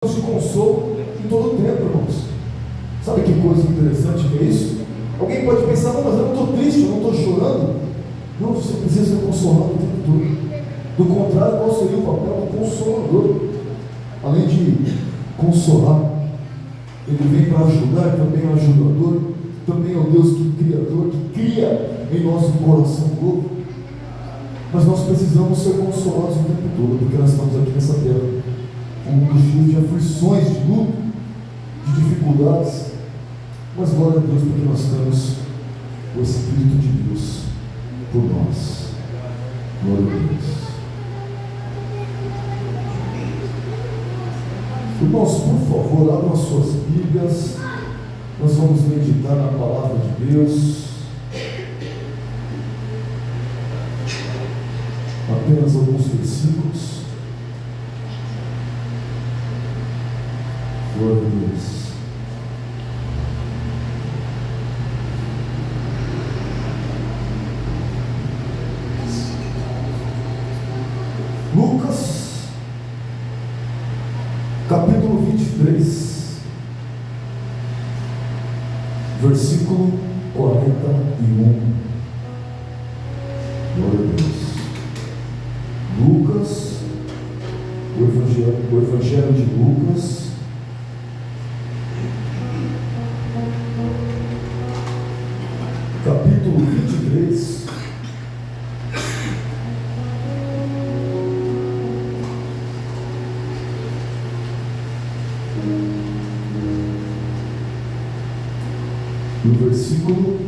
de consolo em todo o tempo, irmãos. Sabe que coisa interessante que é isso? Alguém pode pensar, não, mas eu não estou triste, eu não estou chorando. Não, você precisa ser consolado o tempo todo. Do contrário, qual seria o papel do consolador? Além de consolar, ele vem para ajudar, também é ajudador, também é o Deus que é criador, que cria em nosso coração novo. Mas nós precisamos ser consolados o tempo todo, porque nós estamos aqui nessa terra, um mundo cheio de aflições, de luto, de dificuldades. Mas glória a Deus, porque nós temos o Espírito de Deus por nós. Glória a Deus. Irmãos, por favor, abram as suas Bíblias. Nós vamos meditar na palavra de Deus. Apenas alguns versículos. Glória a Deus. Lucas, capítulo 23, versículo 41. Glória a Deus. Lucas, o Evangelho de Lucas, capítulo 23, o versículo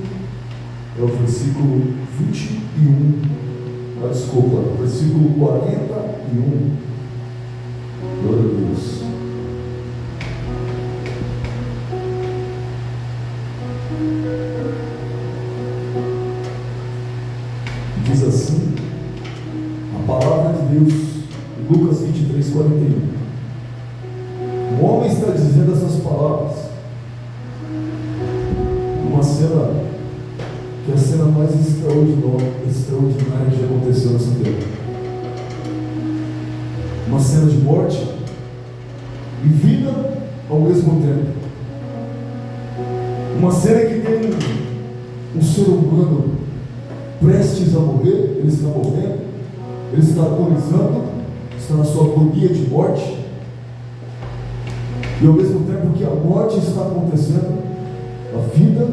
é o versículo 21. Desculpa, versículo 41. Glória a Deus. Diz assim a palavra de Deus, Lucas 23, 41. O homem está dizendo essas palavras numa cena que é a cena mais extraordinária que já aconteceu nessa terra. Uma cena de morte e vida ao mesmo tempo. Uma cena que tem um ser humano prestes a morrer, ele está morrendo, ele está agonizando, está na sua agonia de morte, e ao mesmo tempo que a morte está acontecendo, a vida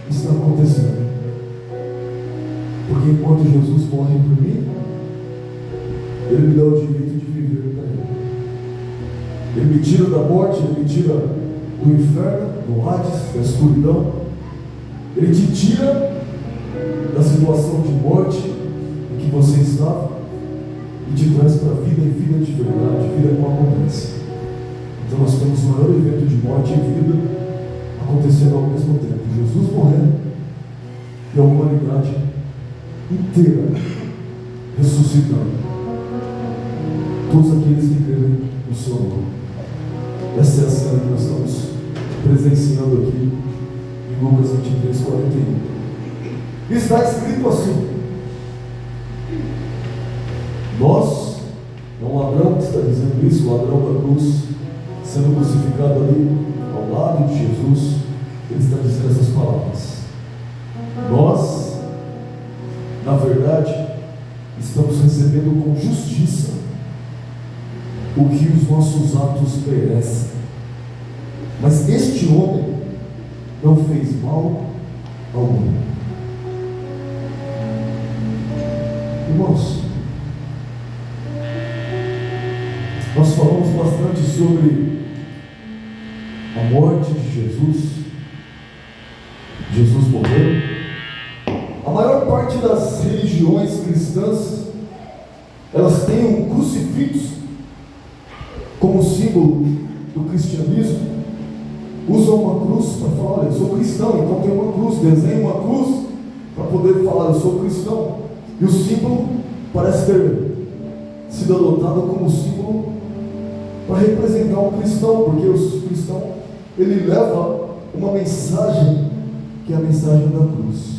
está acontecendo. Porque enquanto Jesus morre por mim, Ele me dá o direito de viver para Ele. Ele me tira da morte, Ele me tira do inferno, do Hades, da escuridão. Ele te tira da situação de morte em que você estava e te traz para a vida e vida de verdade, vida com abundância. Então nós temos o maior evento de morte e vida acontecendo ao mesmo tempo. Jesus morrendo e a humanidade inteira ressuscitando. Todos aqueles que creem no seu nome. Essa é a cena que nós estamos presenciando aqui em Lucas 23, 41. Está escrito assim: nós, é um ladrão que está dizendo isso, o ladrão da cruz, sendo crucificado ali ao lado de Jesus, ele está dizendo essas palavras. Nós, na verdade, estamos recebendo com justiça o que os nossos atos merecem. Mas este homem não fez mal algum. Irmãos, nós falamos bastante sobre a morte de Jesus. Jesus morreu. A maior parte das religiões cristãs, elas têm um crucifixo como símbolo do cristianismo. Usam uma cruz para falar, olha, eu sou cristão, então tem uma cruz, desenha uma cruz para poder falar, eu sou cristão. E o símbolo parece ter sido adotado como símbolo para representar um cristão, porque o cristão, ele leva uma mensagem que é a mensagem da cruz.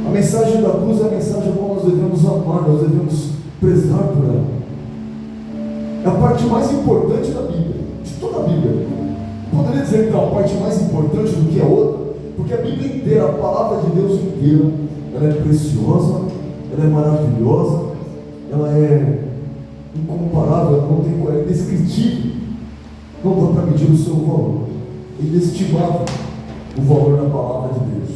A mensagem da cruz é a mensagem como nós devemos amar, nós devemos prezar por ela. É a parte mais importante da Bíblia, de toda a Bíblia. Poderia dizer que é uma parte mais importante do que a outra, porque a Bíblia inteira, a palavra de Deus inteira, ela é preciosa, ela é maravilhosa, ela é incomparável, ela não tem cor, é indescritível. Não dá para medir o seu valor. É inestimável o valor da palavra de Deus.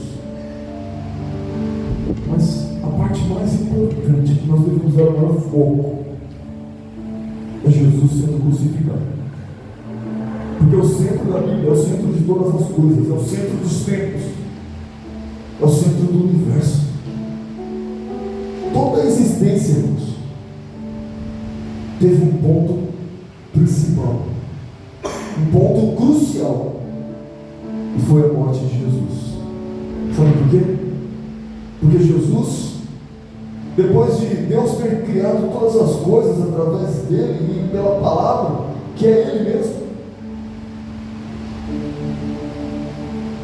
Mas a parte mais importante que nós devemos dar o maior foco é Jesus sendo crucificado. Porque o centro da Bíblia é o centro de todas as coisas, é o centro dos tempos, é o centro do universo. Toda a existência, irmãos, teve um ponto principal, um ponto crucial, e foi a morte de Jesus. Sabe por quê? Porque Jesus, depois de Deus ter criado todas as coisas através dele e pela palavra, que é Ele mesmo,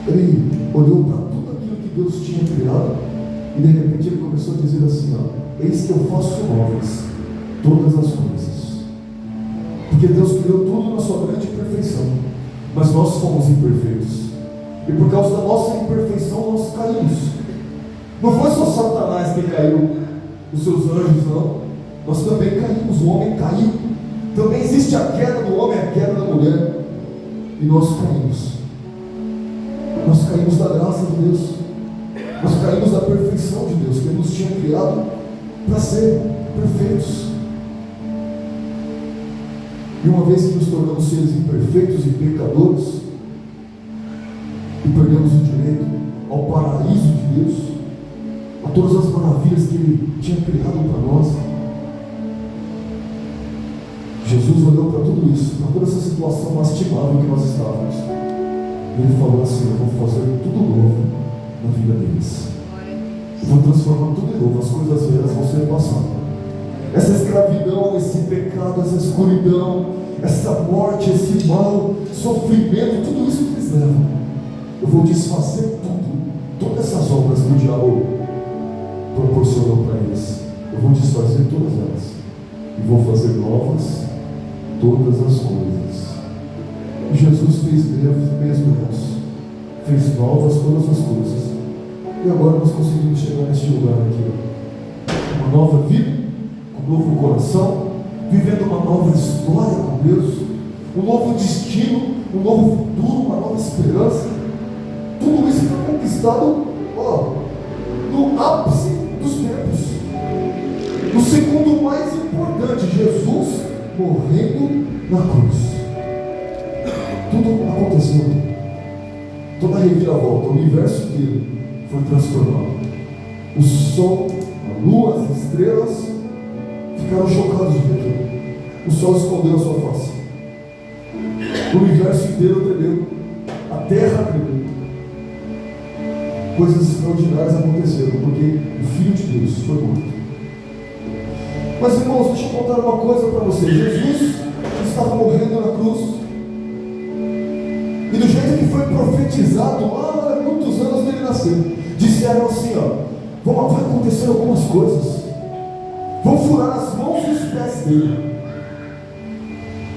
Ele olhou para tudo aquilo que Deus tinha criado e de repente Ele começou a dizer assim: eis que eu faço novas todas as coisas. Porque Deus criou tudo na sua grande perfeição, mas nós fomos imperfeitos, e por causa da nossa imperfeição nós caímos. Não foi só Satanás que caiu, os seus anjos não, nós também caímos, o homem caiu. Também existe a queda do homem, a queda da mulher, e nós caímos. Nós caímos da graça de Deus, nós caímos da perfeição de Deus, que Ele nos tinha criado para ser perfeitos. E uma vez que nos tornamos seres imperfeitos e pecadores, e perdemos o direito ao paraíso de Deus, a todas as maravilhas que Ele tinha criado para nós, Jesus olhou para tudo isso, para toda essa situação lastimável que nós estávamos, e Ele falou assim: eu vou fazer tudo novo na vida deles, eu vou transformar tudo em novo, as coisas velhas vão ser passadas. Essa escravidão, esse pecado, essa escuridão, essa morte, esse mal, sofrimento, tudo isso que eles levam, eu vou desfazer tudo, todas essas obras que o diabo proporcionou para eles, eu vou desfazer todas elas, e vou fazer novas todas as coisas. E Jesus fez mesmo, irmãos, fez novas todas as coisas, e agora nós conseguimos chegar neste lugar aqui, uma nova vida, um novo coração, vivendo uma nova história com Deus, um novo destino, um novo futuro, uma nova esperança. Tudo isso foi conquistado no ápice dos tempos, no segundo mais importante, Jesus morrendo na cruz. Tudo aconteceu, toda a reviravolta, o universo inteiro foi transformado. O sol, a lua, as estrelas ficaram chocados de ver aquilo. O sol escondeu a sua face, o universo inteiro tremeu, a terra tremeu. Coisas extraordinárias aconteceram, porque o Filho de Deus foi morto. Mas, irmãos, deixa eu contar uma coisa para vocês. Jesus estava morrendo na cruz, e do jeito que foi profetizado lá há muitos anos dele nascer, disseram assim: vai acontecer algumas coisas, vão furar as mãos e os pés dele,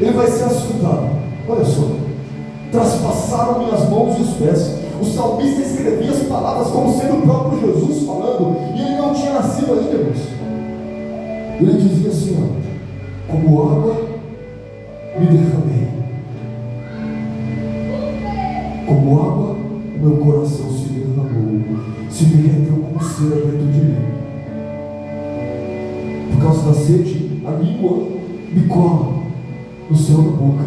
ele vai ser açoitado. Olha só, traspassaram-lhe as mãos e os pés. O salmista escrevia as palavras como sendo o próprio Jesus falando, e ele não tinha nascido ainda, irmãos. Ele dizia assim: como água me derramei, como água o meu coração se derramou, se derreteu como cera dentro de mim. Por causa da sede, a língua me cola no céu da boca.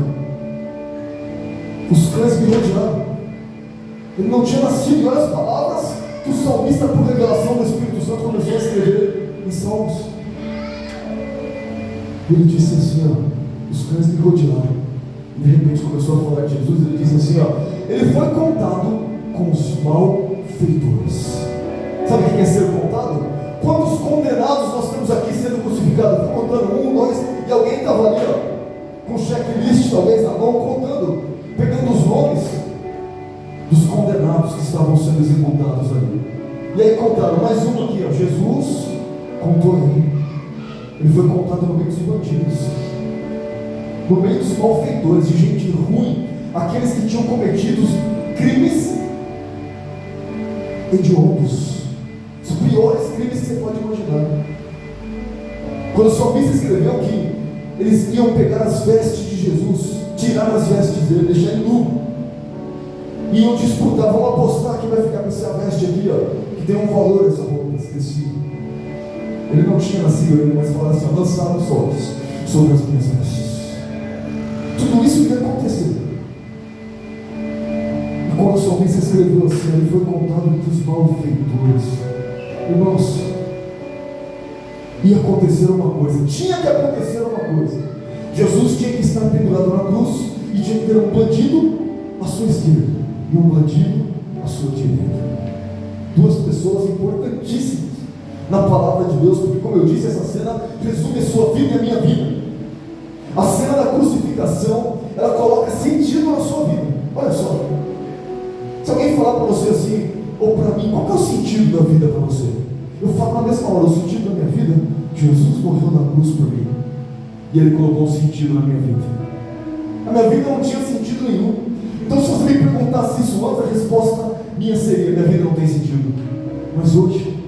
Os cães me rodearam. Ele não tinha nascido. E olha as palavras que o salmista, por revelação do Espírito Santo, começou a escrever em Salmos. Ele disse assim: os cães me rodearam. E de repente começou a falar de Jesus. Ele disse assim: ele foi contado com os malfeitores. Sabe o que é ser contado? Quantos condenados nós temos aqui sendo crucificados? Estou contando 1, 2, e alguém estava ali, com checklist talvez na mão, contando, pegando os nomes dos condenados que estavam sendo executados ali. E aí contaram mais um aqui, Jesus contou ele foi contado no meio dos bandidos. no meio dos malfeitores, de gente ruim, aqueles que tinham cometido crimes hediondos, os piores crimes que você pode imaginar. Quando o salmista escreveu que eles iam pegar as vestes de Jesus, tirar as vestes dele, deixar ele nu, e iam disputar, vamos apostar que vai ficar com essa veste aqui, ó, que tem um valor essa roupa, esqueci. Ele não tinha nascido ainda, mas falava assim: lançaram os olhos sobre as minhas vestes. Tudo isso ia acontecer. E quando o salmista escreveu assim, ele foi contado entre os malfeitores. Irmãos, ia acontecer uma coisa, tinha que acontecer uma coisa. Jesus tinha que estar pendurado na cruz e tinha que ter um bandido à sua esquerda e um bandido à sua direita. Duas pessoas importantíssimas na palavra de Deus, porque, como eu disse, essa cena resume a sua vida e a minha vida. A cena da crucificação, ela coloca sentido na sua vida. Olha só, se alguém falar para você assim, ou para mim, qual que é o sentido da vida para você? Eu falo na mesma hora: o sentido da minha vida, Jesus morreu na cruz por mim, e Ele colocou um sentido na minha vida. A minha vida não tinha sentido nenhum. Então, se você me perguntasse isso antes, a resposta minha seria: minha vida não tem sentido. Mas hoje,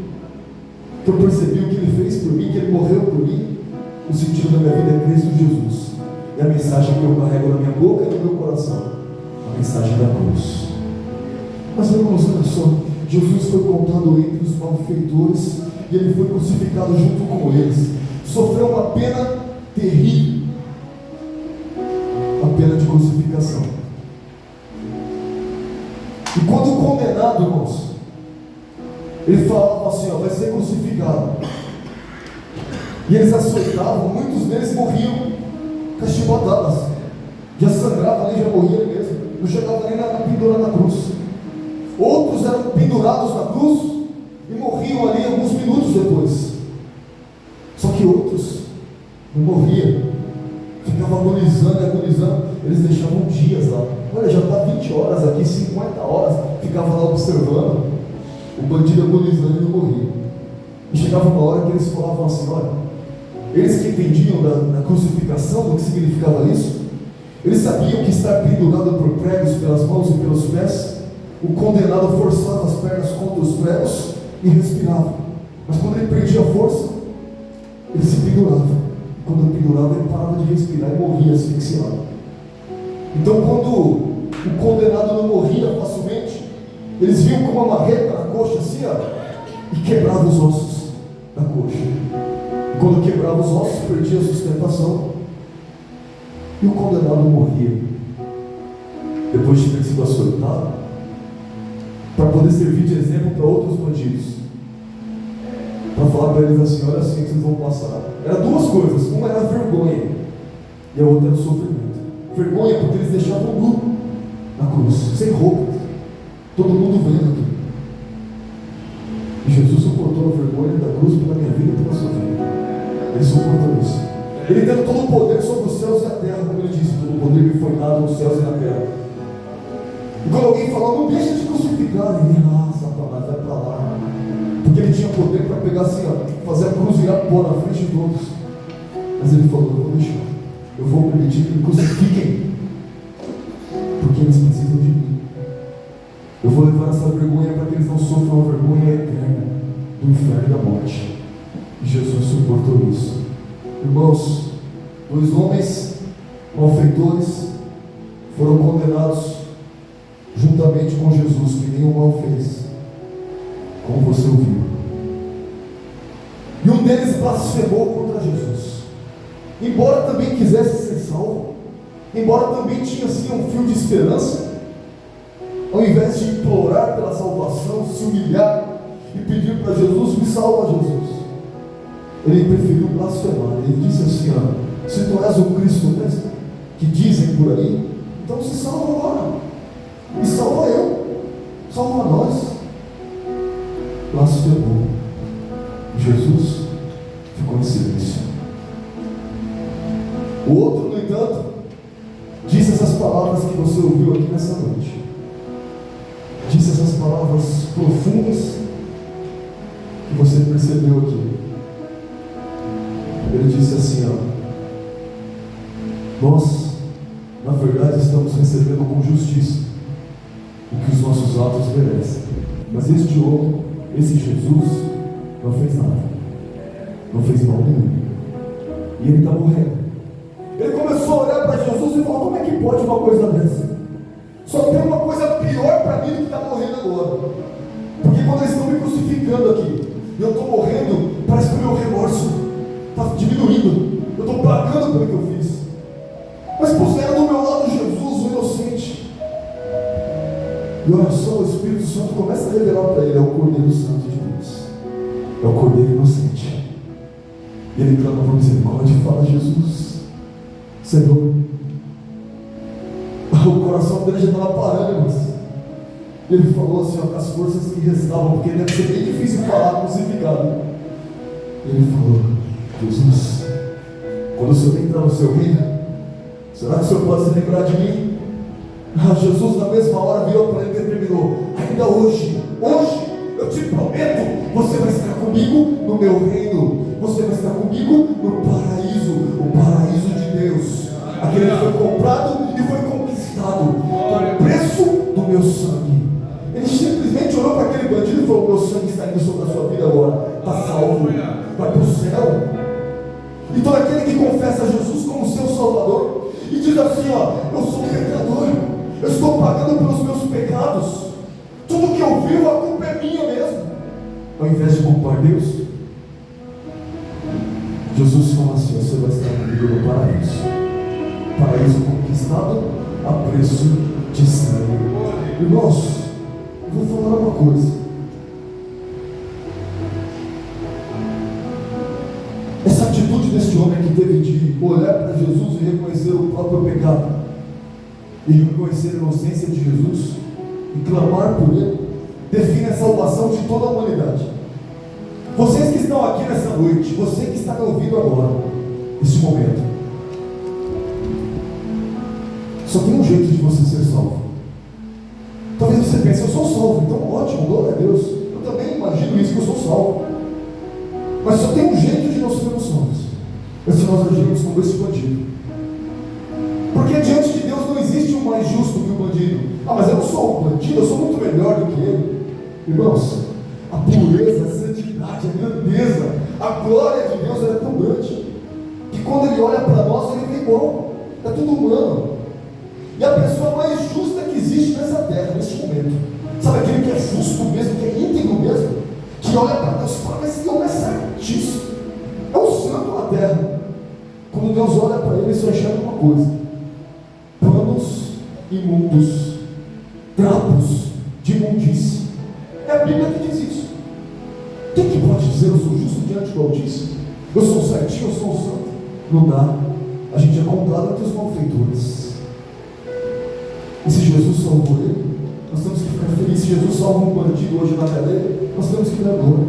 que eu percebi o que Ele fez por mim, que Ele morreu por mim, o sentido da minha vida é Cristo Jesus. E a mensagem que eu carrego na minha boca e no meu coração, a mensagem da cruz. Mas, irmãos, olha só, Jesus foi contado entre os malfeitores e Ele foi crucificado junto com eles. Sofreu uma pena terrível, a pena de crucificação. E quando o condenado, irmãos, ele falava assim: ó, vai ser crucificado, e eles açoitavam, muitos deles morriam castigotadas, já sangrava ali, já morria ali mesmo, não chegava nem na pendura na cruz. Outros eram pendurados na cruz e morriam ali alguns minutos depois. Só que outros não morriam, ficavam agonizando e agonizando. Eles deixavam dias lá. Olha, já está 20 horas aqui, 50 horas, ficava lá observando o bandido agonizando e não morria. E chegava uma hora que eles falavam assim: olha, eles que entendiam da crucificação, do que significava isso, eles sabiam que estar pendurado por pregos pelas mãos e pelos pés, o condenado forçava as pernas contra os pregos e respirava. Mas quando ele perdia a força, ele se pendurava. E quando ele pendurava, ele parava de respirar e morria asfixiado. Então, quando o condenado não morria facilmente, eles viam com uma marreta na coxa assim, ó, e quebrava os ossos da coxa. E quando quebrava os ossos, perdia a sustentação e o condenado morria. Depois de ter sido açoitado, para poder servir de exemplo para outros bandidos, para falar para eles assim: olha assim que vocês vão passar. Era duas coisas: uma era a vergonha e a outra era o sofrimento. Vergonha porque eles deixavam nu na cruz, sem roupa, todo mundo vendo tudo. E Jesus suportou a vergonha da cruz pela minha vida e pela sua vida. Ele suportou isso. Ele tendo todo o poder sobre os céus e a terra, como ele disse: todo o poder me foi dado nos céus e na terra. E quando alguém falou: não deixa de crucificar, ele: Satanás, vai para lá. Porque ele tinha poder para pegar assim, ó, fazer a cruz virar pó na frente de todos. Mas ele falou: eu vou deixar, eu vou permitir que me crucifiquem, porque eles precisam de mim. Eu vou levar essa vergonha para que eles não sofram a vergonha eterna do inferno e da morte. E Jesus suportou isso. Irmãos, dois homens malfeitores foram condenados juntamente com Jesus, que nenhum mal fez, como você ouviu. E um deles blasfemou contra Jesus, embora também quisesse ser salvo, embora também tinha assim um fio de esperança. Ao invés de implorar pela salvação, se humilhar e pedir para Jesus: me salva, Jesus, ele preferiu blasfemar. Ele disse assim: ó, se tu és o Cristo mesmo, que dizem por aí, então se salva agora, e salva eu, salva nós. Blasfemou. Jesus ficou em silêncio. O outro, no entanto, disse essas palavras que você ouviu aqui nessa noite. Disse essas palavras profundas que você percebeu aqui. Ele disse assim: ó, Nós, na verdade, estamos recebendo com justiça o que os nossos atos merecem. Mas este homem, esse Jesus, não fez nada, não fez mal nenhum, e ele está morrendo. Ele começou a olhar para Jesus e falou: como é que pode uma coisa dessa? Só tem uma coisa pior para mim do que está morrendo agora. Porque quando eles estão me crucificando aqui e eu estou morrendo, parece que o meu remorso está diminuindo. Eu estou pagando pelo que eu fiz. Mas puseram do meu lado Jesus, o inocente. E olha só, o Espírito Santo começa a revelar para ele: é o Cordeiro Santo de Deus, é o Cordeiro inocente. E ele clama por misericórdia e fala: Jesus, Senhor. O coração dele já estava parando, irmãos. Ele falou assim, ó, as forças que restavam, porque deve ser bem difícil falar crucificado. Ele falou: Jesus, quando o Senhor entrar no seu reino, será que o Senhor pode se lembrar de mim? Jesus na mesma hora virou para ele e determinou: ainda hoje eu te prometo, você vai estar comigo no meu reino, você vai estar comigo no paraíso, o paraíso de Deus, aquele que foi comprado e foi conquistado com o preço do meu sangue. Ele simplesmente olhou para aquele bandido e falou: meu sangue está indo sobre a sua vida agora, está salvo, vai para o céu. Então aquele que confessa Jesus como seu Salvador e diz assim: ó, eu sou um pecador, eu estou pagando pelos meus pecados, tudo que eu vivo, a culpa é minha mesmo. Ao invés de culpar Deus, Jesus fala assim: você vai estar comigo no paraíso, paraíso conquistado a preço de sangue. Irmãos, eu vou falar uma coisa. Essa atitude desse homem que teve de olhar para Jesus e reconhecer o próprio pecado, e reconhecer a inocência de Jesus, e clamar por ele, define a salvação de toda a humanidade. Vocês que estão aqui nessa noite, você que está me ouvindo agora, nesse momento, só tem um jeito de você ser salvo. Talvez você pense: eu sou salvo, então ótimo, glória a Deus, eu também imagino isso, que eu sou salvo. Mas só tem um jeito de nós sermos salvos: é se nós agirmos como esse bandido. Porque diante de Deus não existe um mais justo que o bandido. Ah, mas eu não sou um bandido, eu sou muito melhor do que ele. Irmãos, a pureza, a santidade, a grandeza, a glória de Deus é tão grande, que quando Ele olha para nós, Ele vê igual, é tudo humano. E a pessoa mais justa que existe nessa terra, neste momento, sabe aquele que é justo mesmo, que é íntegro mesmo, que olha para Deus e fala: mas esse homem é certíssimo, é o santo da terra. Quando Deus olha para ele, só enxerga uma coisa: panos imundos, trapos de imundície. É a Bíblia que diz isso. Quem que pode dizer: eu sou justo diante do Altíssimo, eu sou certinho, eu sou santo? Não dá. A gente é contado entre os malfeitores. E se Jesus salvou ele, nós temos que ficar felizes. Se Jesus salva um bandido hoje na cadeia, nós temos que dar glória,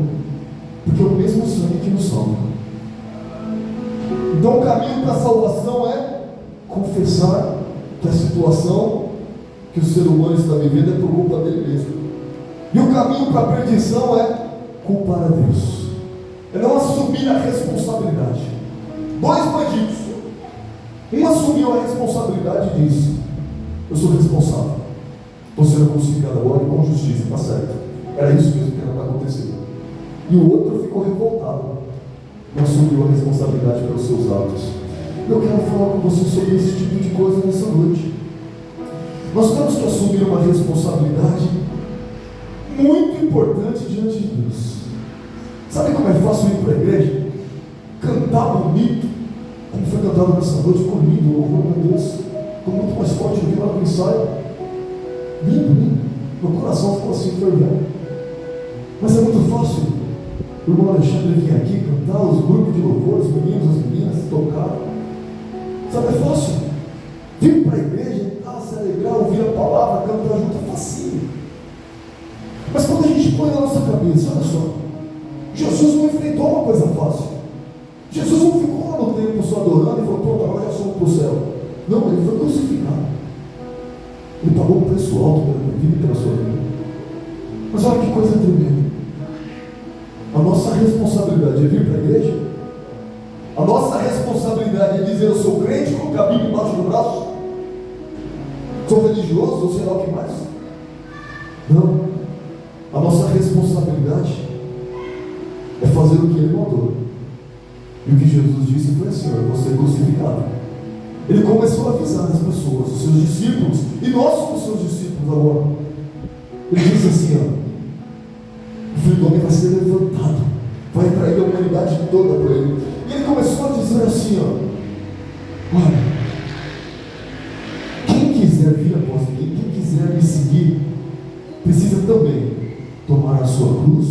porque é o mesmo sangue que nos salva. Então o caminho para a salvação é confessar que a situação que o ser humano está vivendo é por culpa dele mesmo. E o caminho para a perdição é culpar a Deus, é não assumir a responsabilidade. Dois bandidos, um assumiu a responsabilidade e disse: eu sou responsável, estou sendo crucificado agora e com justiça, está certo, era isso mesmo que era para acontecer. E o outro ficou revoltado, não assumiu a responsabilidade pelos seus atos. Eu quero falar com você sobre esse tipo de coisa nessa noite. Nós temos que assumir uma responsabilidade muito importante diante de Deus. Sabe como é fácil ir para a igreja? Cantar bonito, como foi cantado nessa noite, ficou lindo, louvor a Deus, ficou muito mais forte do que lá no ensaio. Lindo, lindo. Meu coração ficou assim, fervendo. Mas é muito fácil o irmão Alexandre vir aqui cantar, os grupos de louvor, os meninos, as meninas tocar. Sabe, é fácil. Vir para a igreja, se alegrar, ouvir a palavra, cantar junto, é facinho. Mas quando a gente põe na nossa cabeça, olha só, Jesus não enfrentou uma coisa fácil. Jesus não ficou lá no templo só adorando e falou: pronto, agora já somos para o céu. Não, ele foi crucificado. Ele pagou um preço alto pela minha vida e pela sua vida. Mas olha que coisa tremenda. A nossa responsabilidade é vir para a igreja? A nossa responsabilidade é dizer: eu sou crente, colocar a Bíblia embaixo do braço, sou religioso, ou sei lá o que mais. Não. A nossa responsabilidade é fazer o que Ele mandou. E o que Jesus disse foi assim: eu vou ser crucificado. Ele começou a avisar as pessoas, os seus discípulos, e nós somos seus discípulos agora. Ele disse assim: ó, o Filho do Homem vai ser levantado, vai trair a humanidade toda para Ele. E Ele começou a dizer assim: ó, olha, quem quiser vir após mim, quem quiser me seguir, precisa também tomar a sua cruz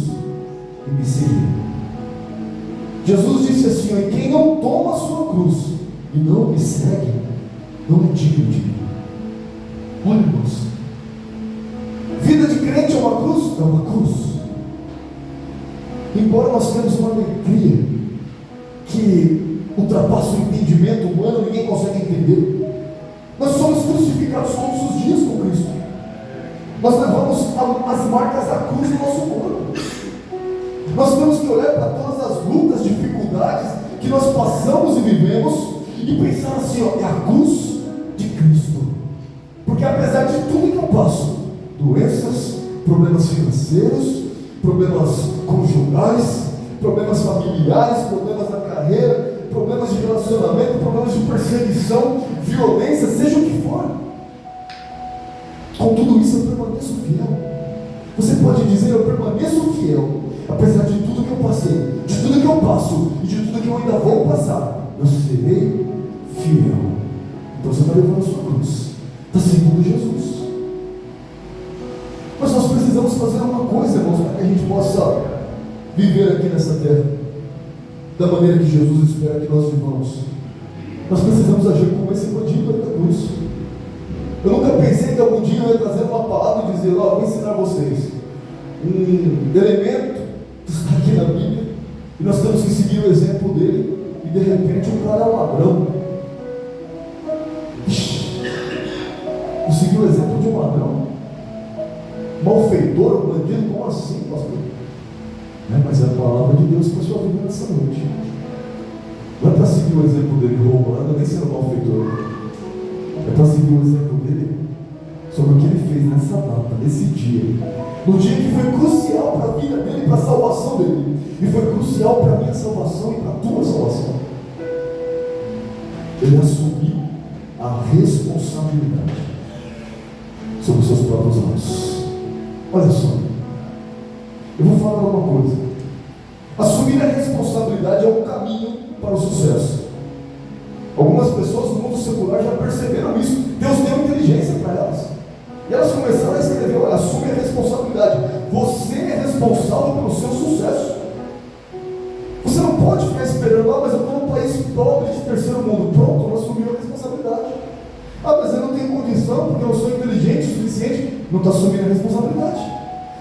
e me seguir. Jesus disse assim: ó, e quem não toma a sua cruz e não me segue, não é digno de mim. Olha, irmãos, vida de crente é uma cruz? É uma cruz. Embora nós temos uma alegria que ultrapassa o entendimento humano, ninguém consegue entender. Nós somos crucificados todos os dias com Cristo. Nós levamos as marcas da cruz no nosso corpo. Nós temos que olhar para todas as lutas, dificuldades que nós passamos e vivemos e pensar assim: ó, é a cruz de Cristo. Porque apesar de tudo que eu passo, doenças, problemas financeiros, problemas conjugais, problemas familiares, problemas na carreira, problemas de relacionamento, problemas de perseguição, violência, seja o que for, com tudo isso eu permaneço fiel. Você pode dizer: eu permaneço fiel, apesar de tudo que eu passei, de tudo que eu passo e de tudo que eu ainda vou passar, eu serei fiel. Então você está levando a sua cruz, está seguindo Jesus. Mas nós precisamos fazer uma coisa, irmãos, para que a gente possa viver aqui nessa terra da maneira que Jesus espera que nós vivamos. Nós precisamos agir como esse bandido ali da cruz. Eu nunca pensei que algum dia eu ia trazer uma palavra e dizer: ó, vou ensinar vocês um elemento que está aqui na Bíblia e nós temos que seguir o exemplo dele, e de repente o cara é um ladrão. Eu segui o exemplo de um ladrão, malfeitor, um bandido. Como assim, pastor? Mas é a palavra de Deus para a sua vida nessa noite. Não é para seguir o exemplo dele roubando, nem sendo malfeitor. É para seguir o exemplo dele sobre o que ele fez nessa data, nesse dia, no dia que foi crucial para a vida dele, para a salvação dele, e foi crucial para a minha salvação e para a tua salvação. Ele assumiu a responsabilidade sobre os seus próprios olhos. Olha só, eu vou falar uma coisa: assumir a responsabilidade é um caminho para o sucesso. Algumas pessoas no mundo secular já perceberam isso. Deus deu inteligência para elas, e elas começaram a escrever: olha, assume a responsabilidade, você é responsável pelo seu sucesso. Você não pode ficar esperando: mas eu estou num país pobre de terceiro mundo. Pronto, eu assumi a responsabilidade. Mas eu não tenho condição porque eu não sou inteligente o suficiente. Não está assumindo a responsabilidade.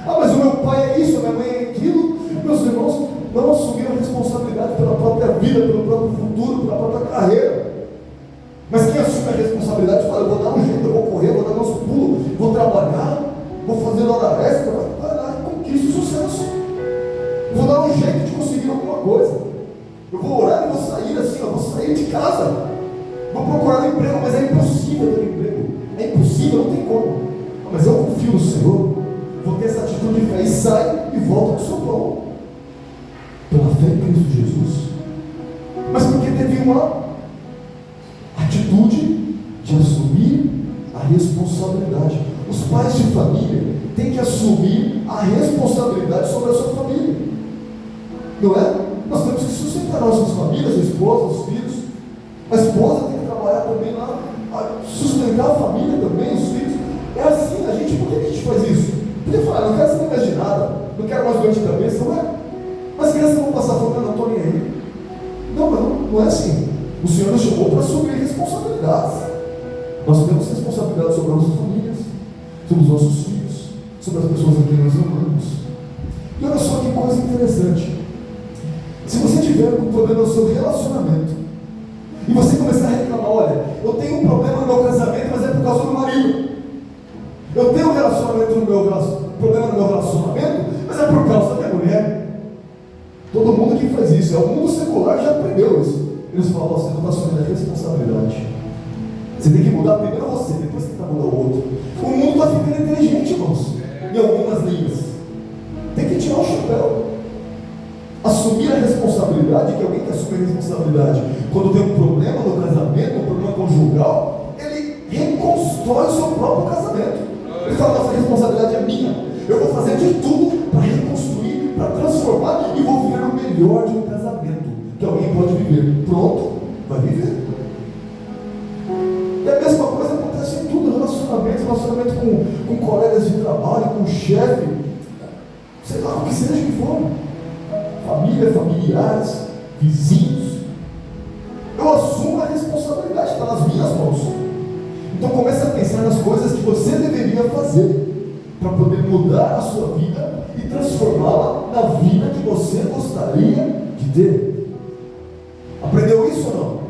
Mas o meu pai é isso, a minha mãe é aquilo. Meus irmãos não assumiram a responsabilidade pela própria vida, pelo próprio futuro, pela própria carreira. Mas quem assume a responsabilidade fala: eu vou dar um jeito, eu vou correr, vou dar meus pulos, vou trabalhar, vou fazer hora extra, vai lá e conquista o sucesso. Vou dar um jeito de conseguir alguma coisa. Eu vou orar e vou sair assim, eu vou sair de casa, vou procurar um emprego, mas é impossível ter um emprego. É impossível, não tem como. Mas eu confio no Senhor, vou ter essa atitude de fé, e sai e volta com o seu pão, pela fé em Cristo Jesus. Mas porque teve uma atitude de assumir a responsabilidade. Os pais de família têm que assumir a responsabilidade sobre a sua família, não é? Nós temos que sustentar nossas famílias, a esposa, os filhos. A esposa tem que trabalhar também lá, sustentar a família também, os filhos. É assim, por que a gente faz isso? Podia falar: não quero saber mais de nada, não quero mais dor de cabeça, não é? Mas crianças vão passar fome, eu não estou nem aí. Não é assim. O Senhor nos chamou para assumir responsabilidades. Nós temos responsabilidade sobre as nossas famílias, sobre os nossos filhos, sobre as pessoas a quem nós amamos. E olha só que coisa interessante: se você tiver um problema no seu relacionamento, e você começar a reclamar: olha, eu tenho um problema no meu casamento, mas é por causa do marido. Eu tenho um problema no meu relacionamento, mas é por causa da minha mulher. Todo mundo que faz isso, o mundo secular já aprendeu isso. eles falam: você não está assumindo a responsabilidade. Você tem que mudar primeiro você, depois você tem que mudar o outro. O mundo está ficando inteligente, irmãos, em algumas linhas. Tem que tirar o chapéu. Assumir a responsabilidade, que alguém que assume a responsabilidade quando tem um problema no casamento, um problema conjugal, ele reconstrói o seu próprio casamento. Ele fala: nossa, a responsabilidade é minha, eu vou fazer de tudo para reconstruir, para transformar, e vou viver o melhor de um casamento que alguém pode viver. Pronto, vai viver. E a mesma coisa acontece em tudo: relacionamento com colegas de trabalho, com chefe, sei lá, o que seja que for, família, familiares, vizinhos. Eu assumo a responsabilidade, está nas minhas mãos. Então comece a pensar nas coisas que você deveria fazer para poder mudar a sua vida e transformá-la na vida que você gostaria de ter. Aprendeu isso ou não?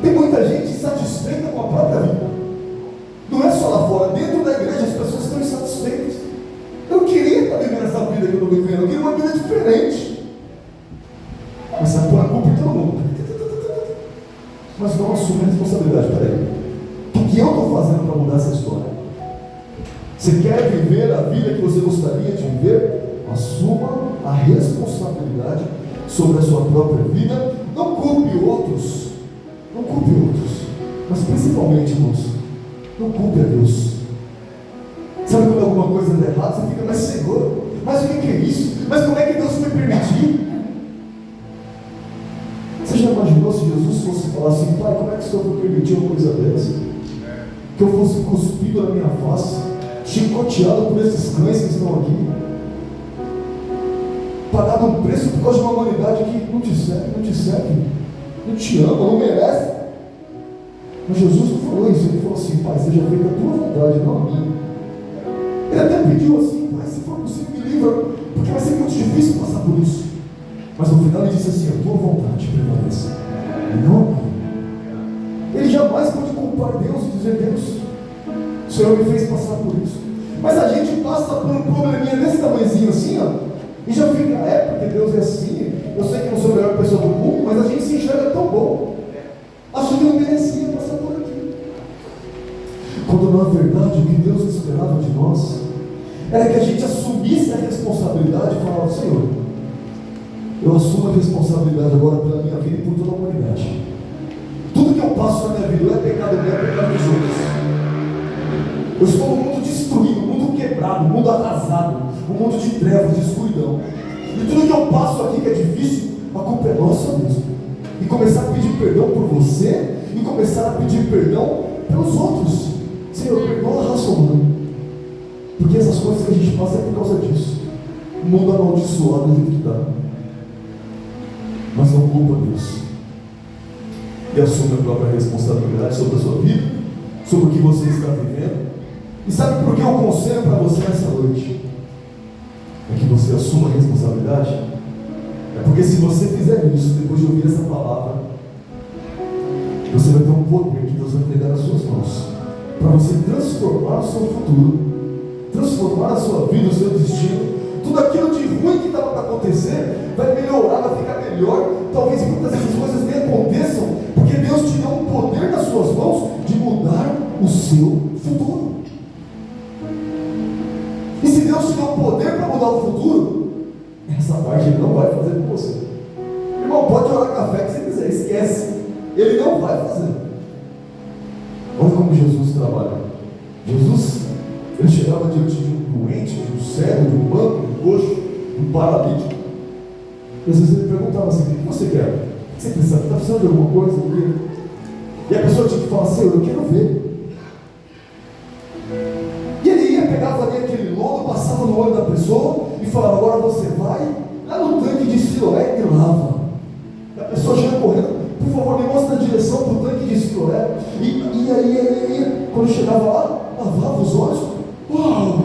Tem muita gente insatisfeita com a própria vida. Não é só lá fora, dentro da igreja as pessoas estão insatisfeitas. Eu queria estar vivendo essa vida que eu estou vivendo, eu queria uma vida diferente. Mas sabe, põe a culpa em todo mundo. Mas não assume a responsabilidade. Peraí, o que eu estou fazendo para mudar essa história? Você quer viver a vida que você gostaria de viver? Assuma a responsabilidade sobre a sua própria vida. Não culpe outros. Não culpe outros. Mas principalmente, irmãos, não culpe a Deus. Sabe quando alguma coisa anda errada, você fica: mas Senhor, mas o que é isso? Mas como é que Deus foi permitir? Você já imaginou se Jesus fosse falar assim: Pai, como é que o Senhor foi permitir uma coisa dessa? Que eu fosse cuspido na minha face, chicoteado por esses cães que estão aqui, pagado um preço por causa de uma humanidade que não te segue, não te ama, não merece. Mas Jesus não falou isso. Ele falou assim: Pai, seja feita a tua vontade, não a minha. Ele até pediu assim: Pai, se for possível, me livra, porque vai ser muito difícil passar por isso. Mas no final ele disse assim: a tua vontade prevaleça, e não a minha. Ele jamais pode culpar Deus e dizer: Deus, o Senhor me fez passar por isso. Mas a gente passa por um probleminha desse tamanhozinho assim, ó, e já fica: porque Deus é assim. Eu sei que não sou a melhor pessoa do mundo, mas a gente se enxerga tão bom. Acho que não merecia passar por aqui. Quando na verdade o que Deus esperava de nós era que a gente assumisse a responsabilidade e falava: Senhor, eu assumo a responsabilidade agora pela minha vida e por toda a humanidade. Tudo que eu passo na minha vida é pecado meu, é pecado dos outros. Eu estou num mundo destruído, um mundo quebrado, um mundo arrasado, um mundo de trevas, de escuridão. E tudo que eu passo aqui que é difícil, a culpa é nossa mesmo. E começar a pedir perdão por você, e começar a pedir perdão pelos outros. Senhor, perdoa a raça humana, porque essas coisas que a gente passa é por causa disso. O mundo amaldiçoado do jeito que está. Mas não culpa Deus, e assume a própria responsabilidade sobre a sua vida, sobre o que você está vivendo. E sabe por que eu conselho para você nessa noite? É que você assuma a responsabilidade. É porque se você fizer isso, depois de ouvir essa palavra, você vai ter um poder que Deus vai entregar nas suas mãos, para você transformar o seu futuro, transformar a sua vida, o seu destino. Tudo aquilo de ruim que estava para acontecer vai melhorar, vai ficar melhor. Talvez muitas dessas coisas nem aconteçam, porque Deus te deu um poder nas suas mãos de mudar o seu futuro. E se Deus te deu um poder para mudar o futuro, essa parte Ele não vai fazer por você. Irmão, pode orar café que você quiser, esquece. Ele não vai fazer. Olha como Jesus trabalha. Jesus, Ele chegava diante de um doente, de um cego, de um manco, de um coxo, de um paralítico. E às vezes Ele perguntava assim: o que você quer? O que você precisa? Está precisando de alguma coisa? E a pessoa tinha que falar: Senhor, eu quero ver. E ele ia, pegava ali aquele lodo, passava no olho da pessoa e falava: agora você vai lá no tanque de Siloé e lava. E a pessoa já ia correndo: por favor, me mostra a direção para o tanque de Siloé. E aí, quando chegava lá, lavava os olhos. Uau,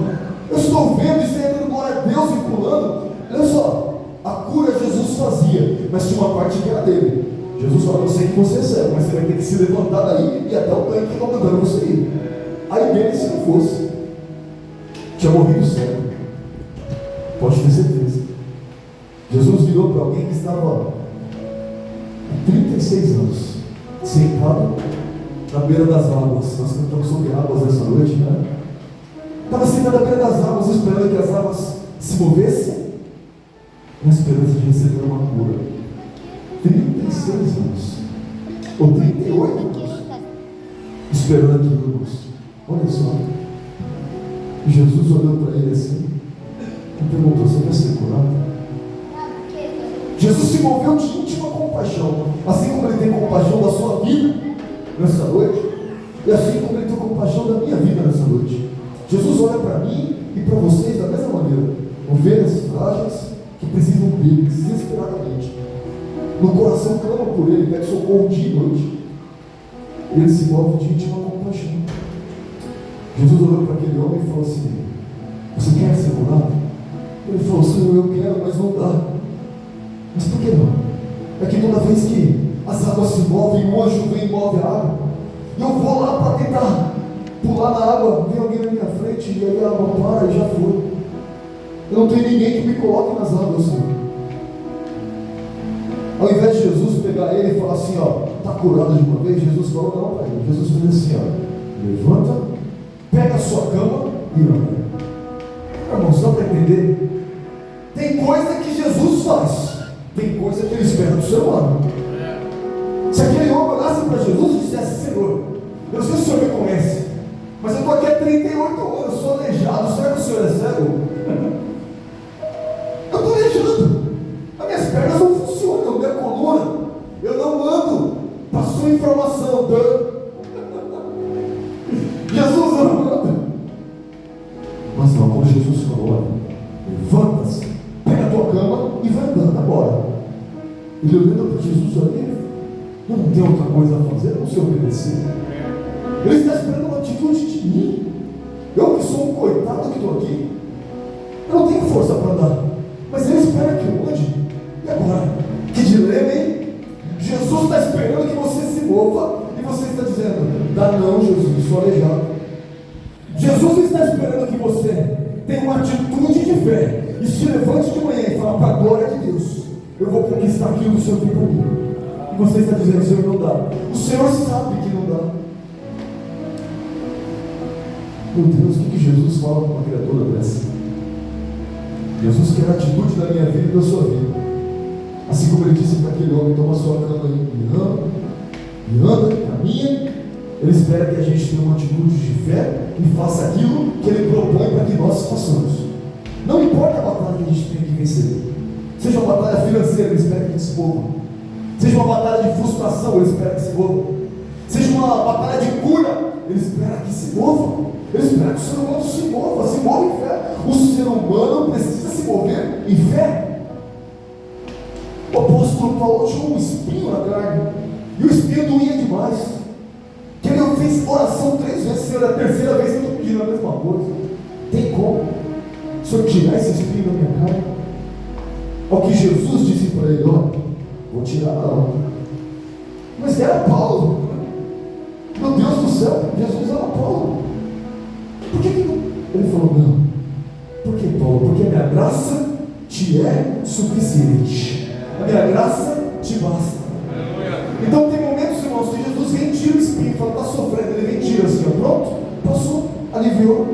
eu estou vendo isso aí, dando glória a Deus e pulando. Olha só, a cura Jesus fazia, mas tinha uma parte que era dele. Jesus falou: eu sei que você é cego, mas você vai ter que se levantar daí e até o tanque que estão mandando você ir. Aí dele, se não fosse, tinha morrido cego. Pode ter certeza. Jesus virou para alguém que estava há 30 36 anos, sentado na beira das águas. Nós cantamos sobre águas essa noite, né? Estava sentado à beira das águas, esperando que as águas se movessem, na esperança de receber uma cura. 36 anos, ou 38 anos, esperando aquilo, irmãos. Olha só. Jesus olhou para ele assim e perguntou: você quer ser curado? Jesus se moveu de íntima compaixão, assim como ele tem compaixão da sua vida nessa noite, e assim como ele tem compaixão da minha vida nessa noite. Jesus olha para mim e para vocês da mesma maneira, ovelhas frágeis que precisam dele desesperadamente. No coração clama por ele, pede socorro dia e noite. Ele se move de íntima compaixão. Jesus olhou para aquele homem e falou assim: você quer ser curado? Ele falou: Senhor, eu quero, mas não dá. Mas por que não? É que toda vez que as águas se movem, o anjo vem e move a água, e eu vou lá para tentar pular na água, vem alguém na minha frente, e aí a água para e já foi. Eu não tenho ninguém que me coloque nas águas, Senhor. Ao invés de Jesus pegar ele e falar assim: ó, está curado de uma vez, Jesus falou não para ele. Jesus fez assim: ó, levanta, pega a sua cama e anda. Irmão, só para entender, tem coisa que Jesus faz, tem coisa que ele espera do ser humano. Se aquele homem olhasse para Jesus e dissesse: Senhor, eu não sei se o Senhor me conhece, mas eu estou aqui há 38 anos, sou aleijado, será que o Senhor é cego? Eu estou aleijado, as minhas pernas não funcionam, minha coluna, eu não ando, passou informação, Jesus não anda. Mas não, como Jesus falou: levanta-se, pega a tua cama e vai andando agora. Ele olhando para Jesus ali, eu não tenho outra coisa a fazer, não sei obedecer. Ele está esperando uma atitude de mim. Eu que sou um coitado que estou aqui, eu não tenho força para andar, mas ele espera que eu ande. E agora? Que dilema, hein? Jesus está esperando que você se mova e você está dizendo: dá não, Jesus, sou aleijado. Jesus está esperando que você tenha uma atitude de fé e se levante de manhã e fale: para a glória de Deus, eu vou conquistar aquilo que o Senhor tem para mim. E você está dizendo: Senhor, não dá. O Senhor sabe que não dá. Meu Deus, o que Jesus fala com uma criatura dessa? Jesus quer a atitude da minha vida e da sua vida. Assim como ele disse para aquele homem: toma sua cama e anda, caminha. Ele espera que a gente tenha uma atitude de fé e faça aquilo que ele propõe para que nós façamos. Não importa a batalha que a gente tem que vencer, seja uma batalha financeira, ele espera que a gente se mova. Seja uma batalha de frustração, ele espera que se mova. Seja uma batalha de cura, ele espera que se mova. Ele espera que o ser humano se mova em fé. O ser humano precisa se mover em fé. O apóstolo Paulo tinha um espinho na carne, e o espinho doía demais, que ele fez oração 3 vezes: Senhor, é a terceira vez que eu estou pedindo a mesma coisa. Tem como o Senhor tirar esse espinho da minha carne? Ao que Jesus disse para ele: ó, vou tirar não. Mas era Paulo. Meu Deus do céu, Jesus era Paulo. Por que não? Ele falou: não. Por que, Paulo? Porque a minha graça te é suficiente. A minha graça te basta. Então tem momentos, irmãos, que Jesus vem e tira o espinho, fala: está sofrendo, ele vem e tira assim, ó, pronto, passou, aliviou.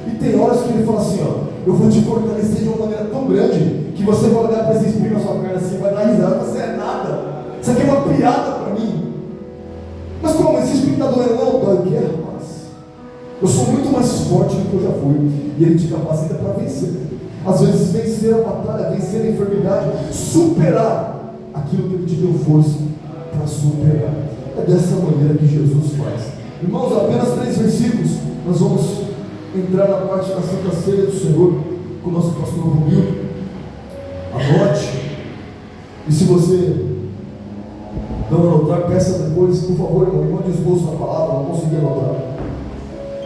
E tem horas que ele fala assim: ó, eu vou te fortalecer de uma maneira tão grande que você vai olhar para esse espinho na sua carne assim, vai dar risada: você é nada, isso aqui é uma piada para mim. Mas como? Esse espinho está doendo? Não, dói o quê, rapaz? Eu sou muito mais forte do que eu já fui. E ele te capacita para vencer. Às vezes vencer a batalha, vencer a enfermidade, superar aquilo que ele te deu força para superar. É dessa maneira que Jesus faz. Irmãos, apenas 3 versículos, nós vamos entrar na parte da Santa Ceia do Senhor com o nosso pastor Romildo. Anote. E se você não anotar, peça depois, por favor, irmão, mande esboço na palavra, não consegui anotar.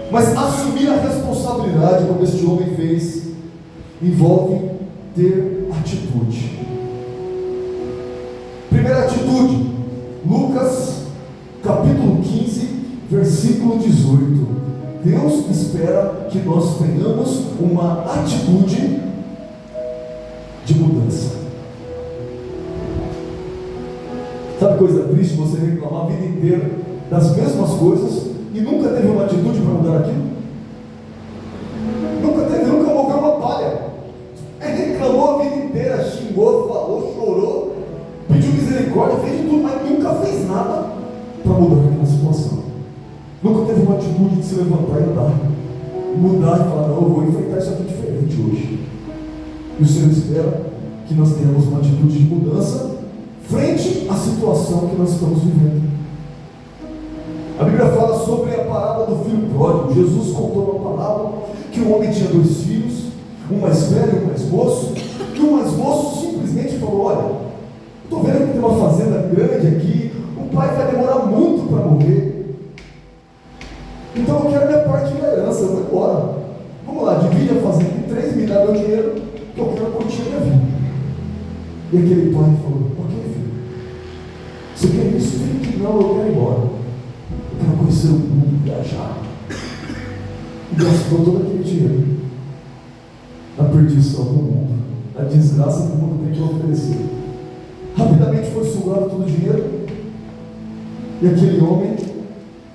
Mas assumir a responsabilidade, como este homem fez, envolve ter atitude. Primeira atitude, Lucas capítulo 15, versículo 18. Deus espera que nós tenhamos uma atitude de mudança. Sabe coisa triste você reclamar a vida inteira das mesmas coisas e nunca teve uma atitude para mudar aquilo? Nunca moveu uma palha. Reclamou a vida inteira, xingou, falou, chorou, pediu misericórdia, fez de tudo, mas nunca fez nada para mudar aquela situação. Nunca teve uma atitude de se levantar e andar, mudar e falar: não, eu vou enfrentar isso aqui diferente hoje. E o Senhor espera que nós tenhamos uma atitude de mudança frente à situação que nós estamos vivendo. A Bíblia fala sobre a parábola do filho pródigo. Jesus contou uma parábola que um homem tinha 2 filhos, um mais velho e um mais moço, e o mais moço simplesmente falou: olha, estou vendo que tem uma fazenda grande aqui, o pai vai demorar muito para morrer, então eu quero minha parte da herança, eu vou embora. Vamos lá, divide a fazenda em 3, me dá meu dinheiro, que eu quero curtir a minha vida. E aquele pai falou: ok, filho, você quer isso? Filho, que não, eu quero ir embora, eu quero conhecer o mundo, viajar. E gastou todo aquele dinheiro na perdição do mundo, na desgraça que o mundo tem que oferecer. Rapidamente foi sugado todo o dinheiro, e aquele homem,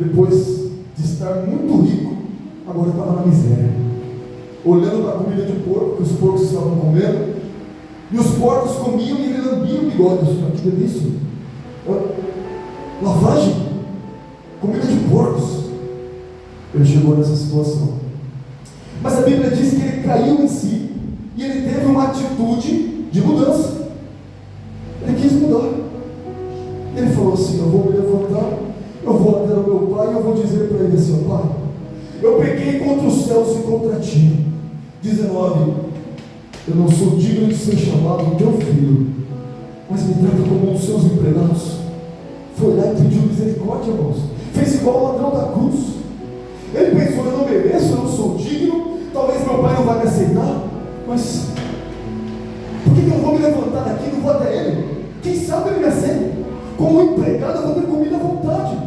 depois de estar muito rico, agora estava na miséria, olhando para a comida de porco que os porcos estavam comendo, e os porcos comiam e ele lambia o bigode. Que delícia! Lavagem, comida de porcos. Ele chegou nessa situação, mas a Bíblia diz que ele caiu em si e ele teve uma atitude de mudança. Ele quis mudar. Ele falou assim: eu vou me levantar, eu vou até o meu pai e eu vou dizer para ele assim: pai, eu pequei contra os céus e contra ti. 19, eu não sou digno de ser chamado teu filho, mas me trata como um dos seus empregados. Foi lá e pediu misericórdia, irmãos. Fez igual o ladrão da cruz. Ele pensou: eu não mereço, eu não sou digno, talvez meu pai não vai me aceitar, mas por que eu vou me levantar daqui e não vou até ele? Quem sabe ele me aceita? Como um empregado eu vou ter comida à vontade.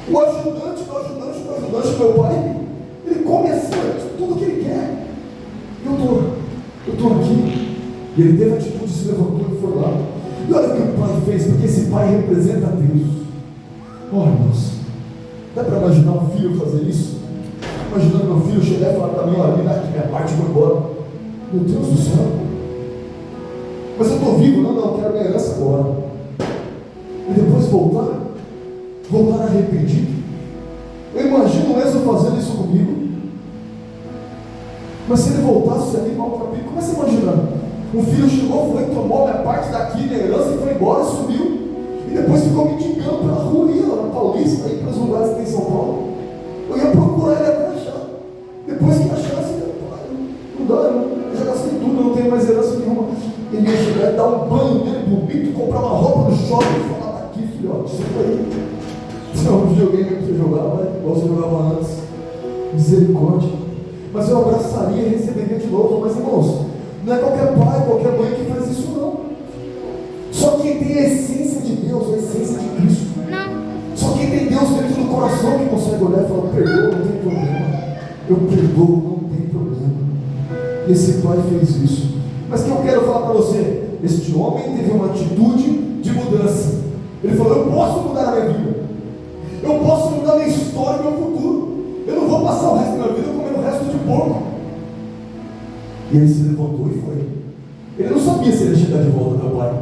O ajudante do ajudante, meu pai, ele come assim, tudo que ele quer. Eu estou aqui. E ele teve a atitude, se levantou e foi lá. E olha o que o pai fez, porque esse pai representa a Deus. Olha, irmãos, dá para imaginar um filho fazer isso? Imaginando meu filho chegar e falar para mim: olha, me dá aqui minha parte e vou embora. Meu Deus do céu. Mas eu estou vivo, não, eu quero minha herança agora. E depois voltar arrependido. Eu imagino o Enzo fazendo isso comigo. Mas se ele voltasse ali mal para mim, começa a imaginar. Um filho chegou, foi, tomou minha parte daqui, minha herança, e foi embora, sumiu. E depois ficou me indicando pela rua, ia lá na Paulista, aí para os lugares que tem em São Paulo. Eu ia procurar ele até achar. Depois que achasse, não dá, eu já gastei tudo, eu não tenho mais herança nenhuma. Ele ia chegar e dar um banho nele bonito, comprar uma roupa no shopping e falar: tá aqui, filhote, isso aí. Isso é um videogame que você jogava, né? Igual você jogava antes. Misericórdia. Mas eu abraçaria e receberia de novo. Mas, irmãos, não é qualquer pai, qualquer mãe que faz isso, não. Só quem tem a essência de Deus, a essência de Cristo. Só quem tem Deus dentro do coração que consegue olhar e falar: perdoa, não tem problema. Eu perdoo, não tem problema. E esse pai fez isso. Mas o que eu quero falar para você? Este homem teve uma atitude de mudança. Ele falou: eu posso mudar a minha vida, eu posso mudar a minha história, o meu futuro. Eu não vou passar o resto da minha vida comendo o resto de porco. E ele se levantou e foi. Ele não sabia se ele ia chegar de volta ao pai.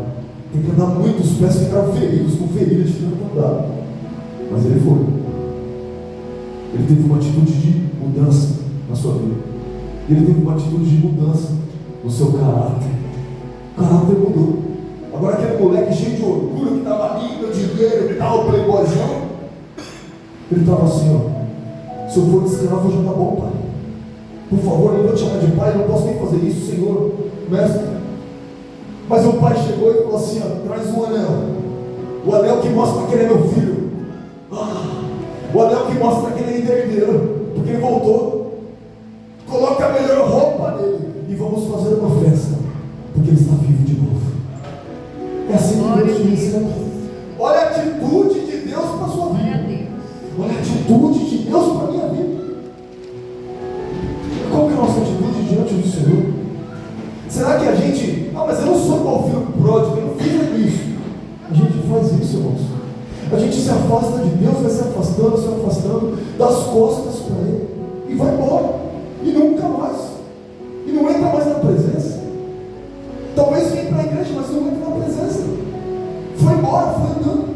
Tem que andar muito, os pés ficaram feridos, com feridas de tanto andar. Mas ele foi. Ele teve uma atitude de mudança na sua vida. Ele teve uma atitude de mudança no seu caráter. O caráter mudou. Agora aquele moleque cheio de orgulho que estava ali, meu dinheiro e tal, playboyzão, ele estava assim: ó, se eu for escravo já está bom, pai. Por favor, eu não vou te chamar de pai, eu não posso nem fazer isso, Senhor, mestre. Mas o pai chegou e falou assim: ó, traz um anel. O anel que mostra que ele é meu filho. O anel que mostra que ele é herdeiro, porque ele voltou. Coloca a melhor roupa nele e vamos fazer uma festa, porque ele está vivo de novo. É assim que Deus te recebe. Olha a atitude de Deus para a sua vida. Olha a atitude de Deus para a minha vida. Qual que é a nossa atitude diante do Senhor? Será que a gente: mas eu não sou igual o filho pródigo, eu não fiz isso. dá as costas para ele e vai embora, e nunca mais, e não entra mais na presença. Talvez venha para a igreja, mas não entra na presença. Foi embora, foi andando.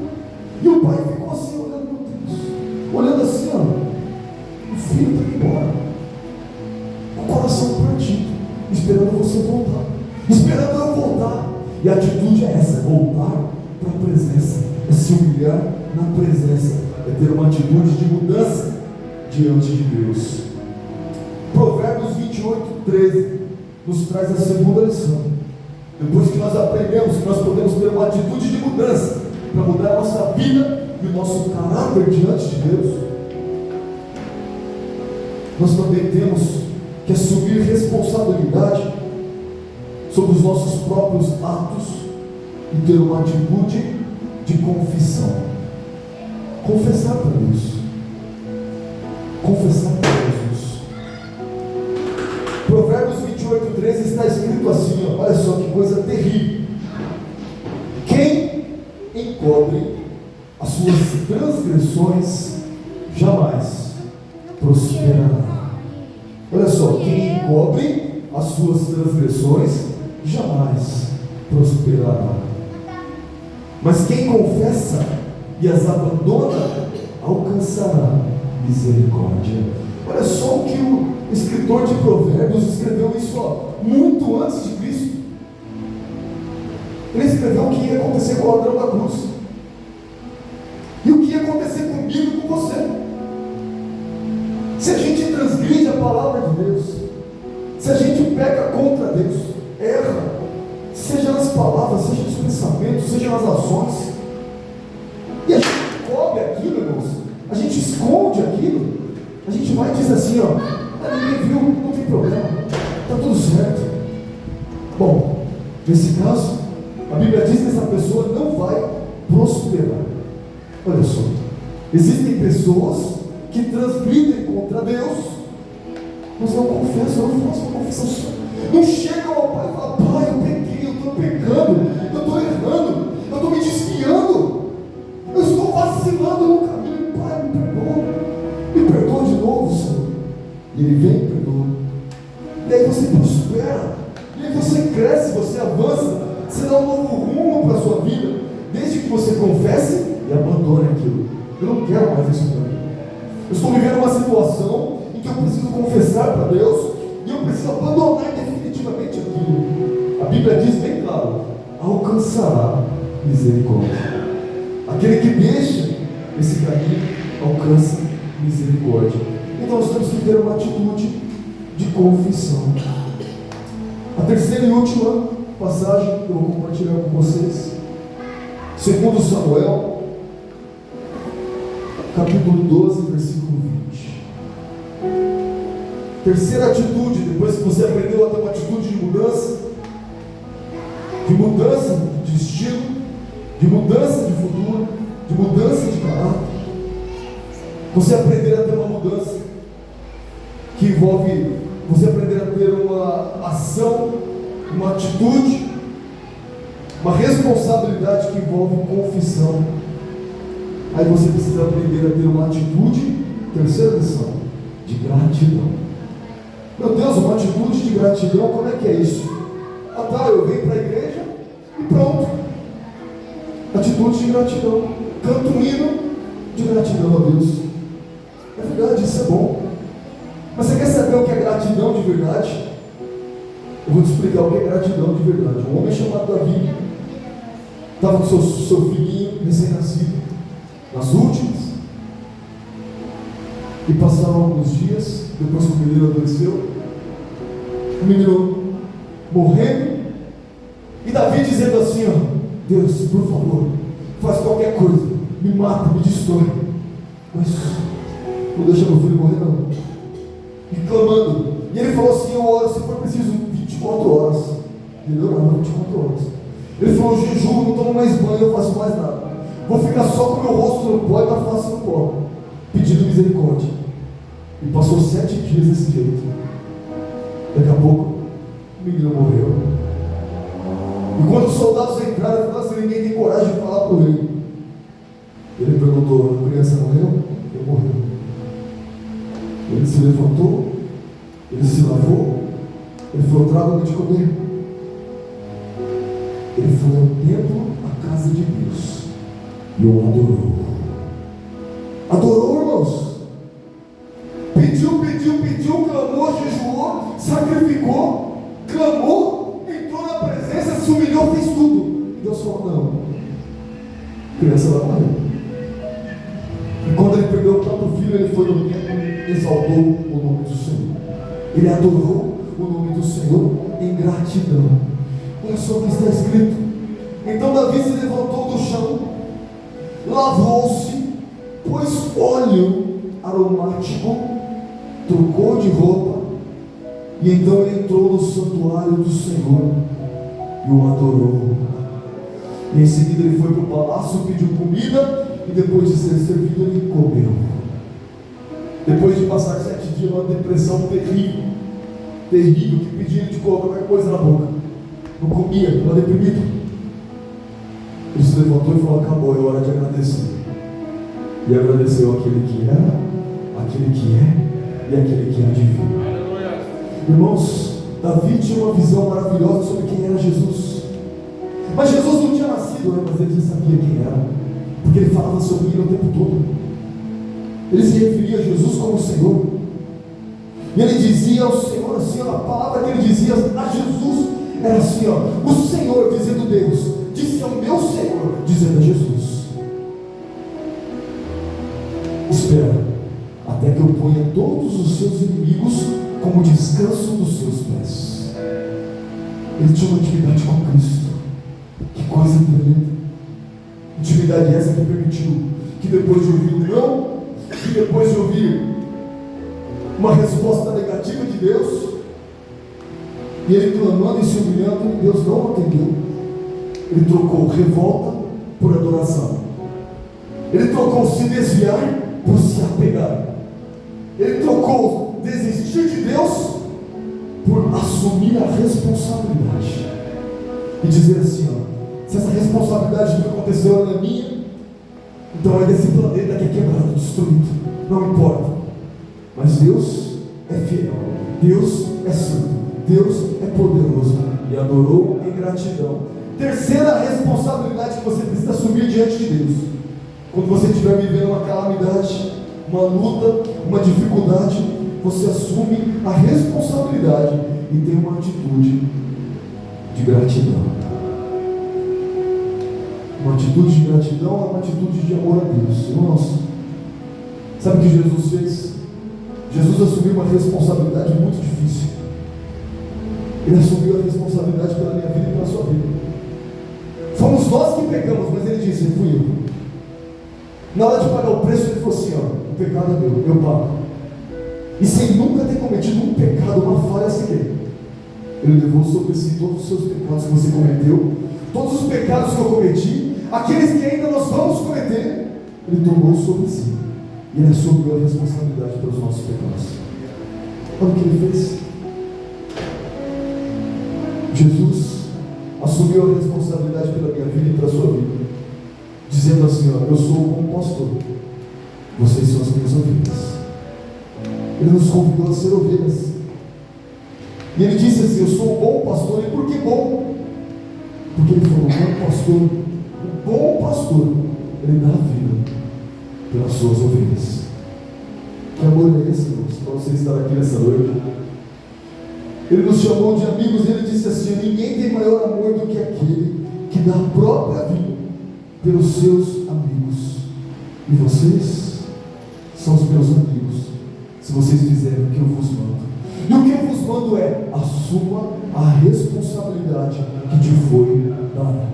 E o pai ficou assim, olhando, meu Deus, olhando assim, ó, o filho está embora, com o coração partido, esperando você voltar, esperando eu voltar. E a atitude é essa, voltar para a presença, é se humilhar na presença, é ter uma atitude de mudança diante de Deus. Provérbios 28:13 nos traz a segunda lição. Depois que nós aprendemos que nós podemos ter uma atitude de mudança para mudar a nossa vida e o nosso caráter diante de Deus, nós também temos que assumir responsabilidade sobre os nossos próprios atos e ter uma atitude de confissão. Confessar para Deus, confessar para Jesus. Provérbios 28:13 está escrito assim, ó, olha só que coisa terrível: quem encobre as suas transgressões jamais prosperará. Olha só, quem encobre as suas transgressões jamais prosperará, mas quem confessa e as abandona alcançará misericórdia. Olha só o que o escritor de Provérbios escreveu isso, ó, muito antes de Cristo. Ele escreveu o que ia acontecer com o ladrão da cruz e o que ia acontecer comigo e com você se a gente transgride a palavra de Deus, se a gente peca contra Deus, erra, seja nas palavras, seja nos pensamentos, seja nas ações, e a gente cobre aquilo, irmãos, a gente esconde aquilo, a gente vai e diz assim, ó, ninguém viu, não tem problema, está tudo certo. Bom, nesse caso, a Bíblia diz que essa pessoa não vai prosperar. Olha só, existem pessoas que transgridem contra Deus, mas não confessam, não fazem uma confissão, não chegam ao Pai e falam: Pai, eu pequei, eu estou pecando, eu estou errando, eu estou me desviando, eu estou vacilando no caminho. Pai, me perdoa de novo, Senhor. E Ele vem e perdoa, e aí você prospera, e aí você cresce, você avança, você dá um novo rumo para a sua vida, desde que você confesse e abandone aquilo. Eu não quero mais isso para mim. Eu estou vivendo uma situação em que eu preciso confessar para Deus e eu preciso abandonar definitivamente aquilo. A Bíblia diz bem claro: alcançará misericórdia. Aquele que deixa esse caminho alcança misericórdia. Então nós temos que ter uma atitude de confissão. A terceira e última passagem que eu vou compartilhar com vocês, 2 Samuel, capítulo 12, versículo 20. Terceira atitude, depois que você aprendeu a ter uma atitude de mudança de estilo, de mudança de futuro, de mudança de caráter, você aprender a ter uma mudança que envolve você aprender a ter uma ação, uma atitude, uma responsabilidade que envolve confissão. Aí você precisa aprender a ter uma atitude, terceira lição, de gratidão. Meu Deus, uma atitude de gratidão, como é que é isso? Ah tá, eu venho para a igreja e pronto. Atitude de gratidão. Canto um hino de gratidão a Deus. É verdade, isso é bom. Mas você quer saber o que é gratidão de verdade? Eu vou te explicar o que é gratidão de verdade. Um homem chamado Davi estava com seu filhinho recém-nascido, nas últimas, e passaram alguns dias, depois que o menino adoeceu, o menino morrendo, e Davi dizendo assim, ó: Deus, por favor, faz qualquer coisa, me mata, me destrói, mas não deixa meu filho morrer não. E clamando, e ele falou assim: eu oro se for preciso 24 horas, ele orava 24 horas. Ele falou: eu jejuo, não tomo mais banho, eu faço mais nada, vou ficar só com o meu rosto no pó e minha face no pó, pedindo misericórdia. E passou 7 dias desse jeito. Daqui a pouco o menino morreu. E quando os soldados entraram, ele falou assim: ninguém tem coragem de falar por ele. Ele perguntou: a criança morreu? Ele morreu. levantou, ele se lavou, ele falou: traga-me de comer. Ele foi ao templo, à casa de Deus, e o adorou. Adorou, irmãos. Pediu, clamou, jejuou, sacrificou, clamou, entrou na presença, se humilhou, fez tudo. E Deus falou: não, a criança vai morrer. E quando ele perdeu o próprio filho, ele foi no templo e exaltou o nome do Senhor. Ele adorou o nome do Senhor em gratidão. Olha só o que está escrito. Então Davi se levantou do chão, lavou-se, pôs óleo aromático, trocou de roupa, e então ele entrou no santuário do Senhor e o adorou. E em seguida ele foi para o palácio, pediu comida, e depois de ser servido ele comeu. Depois de passar 7 dias numa depressão terrível, que pedia de colocar qualquer coisa na boca, não comia, estava deprimido. Ele se levantou e falou: acabou, é hora de agradecer. E agradeceu aquele que era, aquele que é e aquele que há de vir. Irmãos, Davi tinha uma visão maravilhosa sobre quem era Jesus. Mas Jesus não tinha nascido, mas ele já sabia quem era, porque ele falava sobre ele o tempo todo. Ele se referia a Jesus como Senhor. E ele dizia ao Senhor assim, a palavra que ele dizia a Jesus era assim, o Senhor, dizendo Deus, disse ao meu Senhor, dizendo a Jesus: espera, até que eu ponha todos os seus inimigos como descanso dos seus pés. Ele tinha uma intimidade com Cristo. Que coisa tremenda. Intimidade essa que permitiu que depois de ouvir um não, que depois de ouvir uma resposta negativa de Deus, e ele clamando e se humilhando, Deus não atendeu. Ele trocou revolta por adoração. Ele trocou se desviar por se apegar. Ele trocou desistir de Deus por assumir a responsabilidade e dizer assim: se essa responsabilidade que aconteceu é minha, então é desse planeta que é quebrado, destruído, não importa. Mas Deus é fiel, Deus é santo, Deus é poderoso, e adorou em gratidão. Terceira responsabilidade que você precisa assumir diante de Deus: quando você estiver vivendo uma calamidade, uma luta, uma dificuldade, você assume a responsabilidade e tem uma atitude de gratidão. Uma atitude de gratidão é uma atitude de amor a Deus. Irmãos, sabe o que Jesus fez? Jesus assumiu uma responsabilidade muito difícil. Ele assumiu a responsabilidade pela minha vida e pela sua vida. Fomos nós que pecamos, mas ele disse: fui eu. Na hora de pagar o preço, ele falou assim: o pecado é meu, eu pago. E sem nunca ter cometido um pecado, uma falha sequer, ele levou sobre si todos os seus pecados que você cometeu, todos os pecados que eu cometi, aqueles que ainda nós vamos cometer, ele tomou sobre si, e ele assumiu a responsabilidade pelos nossos pecados. Olha o que ele fez. Jesus assumiu a responsabilidade pela minha vida e pela sua vida, dizendo assim: eu sou o bom pastor, vocês são as minhas ovelhas. Ele nos convidou a ser ovelhas, e ele disse assim: eu sou o bom pastor. E por que bom? Porque ele falou: o bom pastor, ele dá a vida pelas suas ovelhas. Que amor é esse, irmãos, para você estar aqui nessa noite? Ele nos chamou de amigos, e ele disse assim: ninguém tem maior amor do que aquele que dá a própria vida pelos seus amigos. E vocês são os meus amigos, se vocês fizerem o que eu vos mando. E o que eu vos mando é: assuma a responsabilidade que te foi dada.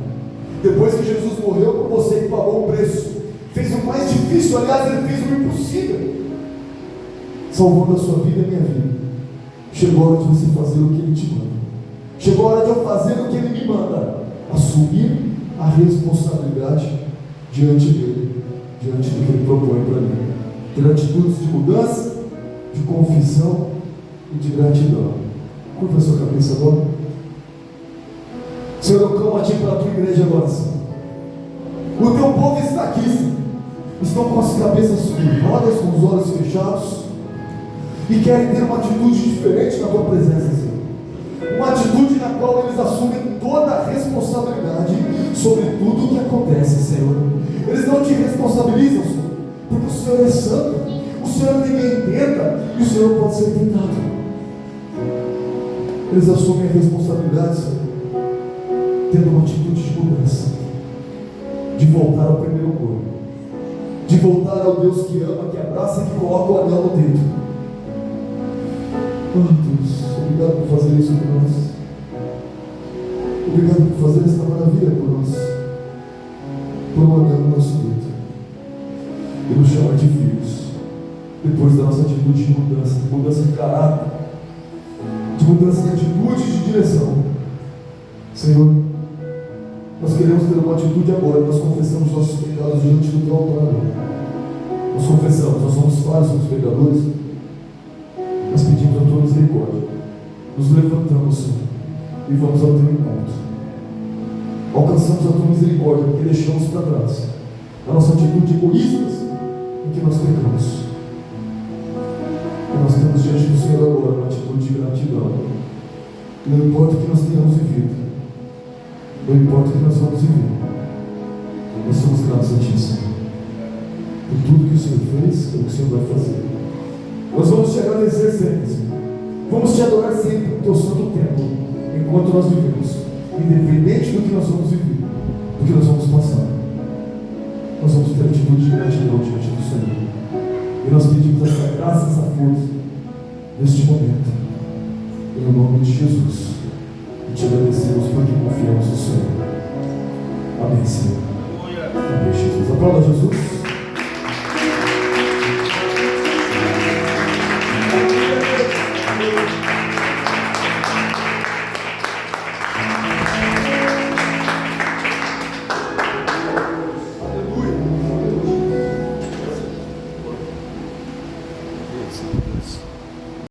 Depois que Jesus morreu por você e pagou o preço, fez o mais difícil, aliás, ele fez o impossível, salvando a sua vida e a minha vida. Chegou a hora de você fazer o que ele te manda. Chegou a hora de eu fazer o que ele me manda: assumir a responsabilidade diante dele, diante do que ele propõe para mim. Ter atitudes de mudança, de confissão e de gratidão. Curva a sua cabeça agora. Senhor, eu clamo a Ti para a Tua igreja agora, Senhor. O Teu povo está aqui, Senhor. Estão com as cabeças curvadas, com os olhos fechados. e querem ter uma atitude diferente na tua presença, Senhor. Uma atitude na qual eles assumem toda a responsabilidade sobre tudo o que acontece, Senhor. Eles não te responsabilizam, Senhor, porque o Senhor é santo, o Senhor ninguém tenta e o Senhor pode ser tentado. Eles assumem a responsabilidade, Senhor, tendo uma atitude de mudança, de voltar ao primeiro amor, de voltar ao Deus que ama, que abraça e que coloca o anel no dedo. Oh Deus, obrigado por fazer isso por nós. Obrigado por fazer essa maravilha por nós, por um anel no nosso dedo e nos chamar de filhos, depois da nossa atitude de mudança de caráter, de mudança de atitude e de direção. Senhor, nós queremos ter uma atitude agora. Nós confessamos nossos pecados diante do teu altar agora. Nós confessamos, nós somos falhos, somos pecadores. Nós pedimos a tua misericórdia. Nos levantamos, Senhor, e vamos ao teu encontro. Alcançamos a tua misericórdia, porque deixamos para trás a nossa atitude egoísta em que nós pecamos. E nós temos diante do Senhor agora uma atitude de gratidão. Não importa o que nós tenhamos vivido, não importa o que nós vamos viver, nós somos gratos a ti, Senhor, por tudo que o Senhor fez e o que o Senhor vai fazer. Nós vamos te agradecer sempre, Senhor. Vamos te adorar sempre no teu santo templo, enquanto nós vivemos, independente do que nós vamos viver, do que nós vamos passar. Nós vamos ter atitude de gratidão diante do Senhor. E nós pedimos essa graça, essa força, neste momento, em nome de Jesus. E te agradecemos porque confiamos no Senhor. Amém, Senhor. Amém, Jesus. Aplauda Jesus.